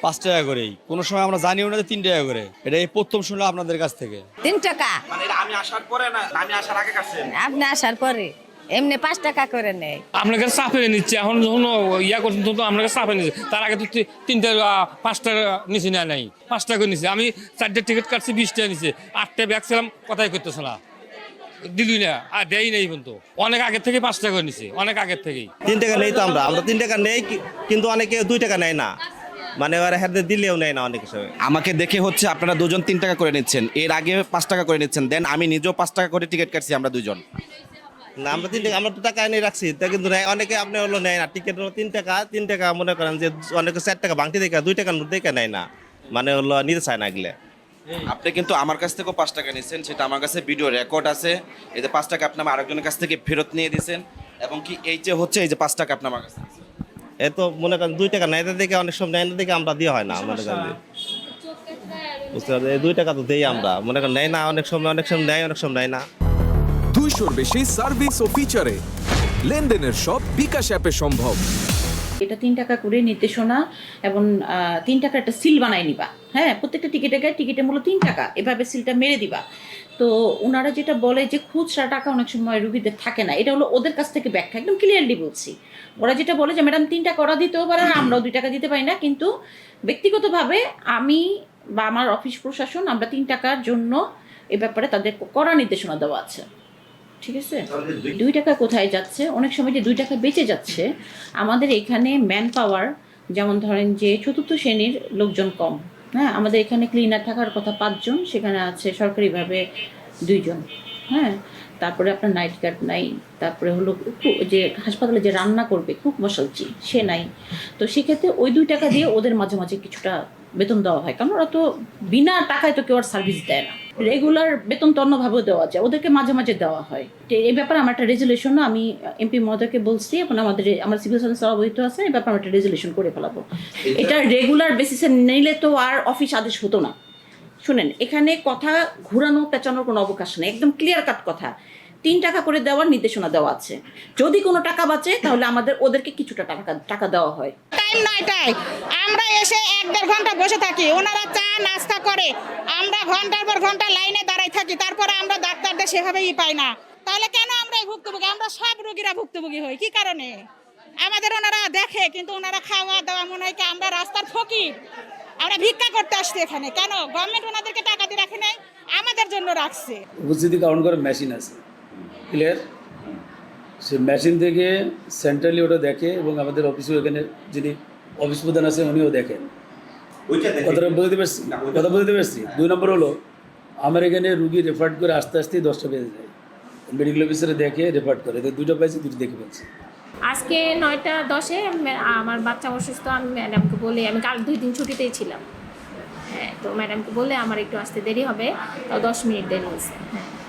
5 টাকা করেই, কোনো সময় আমরা জানিও না যে 3 টাকা করে। এটা এই প্রথম শুনলাম আপনাদের কাছ থেকে। 3 টাকা মানে এটা আমি আসার পরে না, আমি আসার আগে কাটছেন? আপনি আসার পরে এমনি 5 টাকা করে নেয়। আপনাকে চাপে নিচ্ছে, এখন যখন ইয়া করছেন তখন তো আপনাকে চাপে নিচ্ছে। তার আগে তো 3 টাকা 5 টাকা নিচে নেয় নাই, 5 টাকা করে নিচ্ছে। আমি 4টা টিকিট কাটছি, 20 টাকা নিচ্ছে। 8টা ব্যাগ ছিলাম, কথাই করতেছে না, দিলই না, আর দেয়ই নেই কিন্তু। অনেক আগের থেকে 5 টাকা করে নিচ্ছে, অনেক আগের থেকেই। 3 টাকা নেই তো আমরা 3 টাকা নেই, কিন্তু অনেকে 2 টাকা নেয় না, মানে ওরা হাতে দিলেও নেয় না অনেক সময়। আমাকে দেখে হচ্ছে আপনারা দুজন 3 টাকা করে নিচ্ছেন, এর আগে 5 টাকা করে নিচ্ছেন, দেন আমি নিজেও 5 টাকা করে টিকিট কাটছি আমরা দুজন। না আমরা 3 টাকা, আমরা তো টাকা এনে রাখছি, তা কিন্তু নেয় অনেকে, আপনি হলো নেয় না টিকিট হলো 3 টাকা মনে করেন যে অনেকে 4 টাকা ভাঙতে দেখে 2 টাকা নোট দেখে নেয় না, মানে হলো নিতে চায় না এগুলো। আপনি কিন্তু আমার কাছ থেকেও 5 টাকা নিচ্ছেন, সেটা আমার কাছে ভিডিও রেকর্ড আছে। এতে 5 টাকা আপনি আমার আরেকজনের কাছ থেকে ফেরত নিয়ে দিয়েছেন, এবং কি এই যে হচ্ছে এই যে 5 টাকা আপনি আমার কাছে দিয়েছেন। এ তো মনে করেন 2 টাকা নেয় দেখে অনেক সময় নেয় না দেখে আমরা দেওয়া হয় না, মনে করেন যে বুঝতে পারছেন, এই 2 টাকা তো দেই আমরা, মনে করেন নেয় না অনেক সময় নেয়, অনেক সময় নেয় না। 200-র বেশি সার্ভিস ও ফিচারে লেনদেনের সব বিকাশ অ্যাপে সম্ভব। এটা 3 টাকা করে নির্দেশনা, এবং 3 টাকার একটা সিল বানাই নিবা। হ্যাঁ, প্রত্যেকটা টিকিটের মূল্য 3 টাকা, এভাবে সিলটা মেরে দিবা। তো ওনারা যেটা বলে যে খুচরা টাকা অনেক সময় রুগীদের থাকে না, এটা হলো ওদের কাছ থেকে ব্যাখ্যা, একদম ক্লিয়ারলি বলছি। ওরা যেটা বলে যে ম্যাডাম 3 টাকা ওরা দিতেও পারে, আর আমরাও 2 টাকা দিতে পারি না, কিন্তু ব্যক্তিগতভাবে আমি বা আমার অফিস প্রশাসন আমরা 3 টাকার জন্য এ ব্যাপারে তাদের কড়া নির্দেশনা দেওয়া আছে। ঠিক আছে, 2 টাকা কোথায় যাচ্ছে? অনেক সময় যে 2 টাকা বেঁচে যাচ্ছে, আমাদের এখানে ম্যান পাওয়ার, যেমন ধরেন যে 4র্থ শ্রেণীর লোকজন কম। হ্যাঁ, আমাদের এখানে ক্লিনার থাকার কথা 5 জন, সেখানে আছে সরকারিভাবে 2 জন। হ্যাঁ, তারপরে আপনার নাইট গার্ড নাই, তারপরে হলো যে হাসপাতালে যে রান্না করবে কুক মশালচি সে নাই। তো সেক্ষেত্রে ওই 2 টাকা দিয়ে ওদের মাঝে মাঝে কিছুটা বেতন দেওয়া হয়, কারণ ওরা তো বিনা টাকায় তো কেউ আর সার্ভিস দেয় না। রেগুলার বেতন তো অন্যভাবেও দেওয়া যায়, ওদেরকে মাঝে মাঝে দেওয়া হয়। তো এই ব্যাপারে আমার একটা রেজুলেশন আমি এমপি মহোদয়কে বলছি, এখন আমার সিভিল সার্ভিস অবহিত আছে, এই ব্যাপারে একটা রেজুলেশন করে ফেলাবো। এটা রেগুলার বেসিসে নিলে তো আর অফিস আদেশ হতো না। শুনেন, এখানে কথা ঘুরানো পেঁচানোর কোনো অবকাশ নেই, একদম ক্লিয়ার কাট কথা। 3 টাকা করে দেওয়ার নির্দেশনা দেওয়া আছে। যদি কোনো টাকা বাঁচে তাহলে ওদেরকে কিছুটা টাকা দেওয়া হয়। টাইম 9টায় আমরা এসে 1-1.5 ঘন্টা বসে থাকি, ওনারা চা নাস্তা করে, আমরা ঘন্টার পর ঘন্টা লাইনে দাঁড়াই থাকি, তারপরে আমরা ডাক্তারদের সেভাবেই পাই না। তাহলে কেন আমরা ভুক্তভোগী? আমরা সব রোগীরা ভুক্তভোগী হই, কি কারণে? আমাদের ওনারা দেখে, কিন্তু ওনারা খাওয়া দাওয়া মনে হয় কি আমরা রাস্তার ফকির, আমরা ভিক্ষা করতে আসছি এখানে। কেন গভর্নমেন্ট ওনাদেরকে টাকা দিয়ে রাখে নাই? আমাদের জন্য রাখছে। উপস্থিতি কাউন্ট করে মেশিন আছে, ক্লিয়ার। সে মেশিন থেকে সেন্ট্রালি ওটা দেখে, এবং আমাদের অফিসেও এখানে যিনি অফিস প্রধান আছে উনিও দেখেন। কথাটা বুঝতে পারছি, 2 নম্বর হলো আমার এখানে রুগী রেফার্ড করে আস্তে আস্তে 10টা বেজে যায়, মেডিকেল অফিসারে দেখে রেফার্ড করে, 2টা পাইছি, 2টা দেখে পাচ্ছি। আজকে 9টা 10-এ আমার বাচ্চা অসুস্থ, আমি ম্যাডামকে বলে, আমি কাল 2 দিন ছুটিতেই ছিলাম। হ্যাঁ, তো ম্যাডামকে বলে আমার একটু আসতে দেরি হবে, তাও 10 মিনিট দেরি হয়েছে। হ্যাঁ।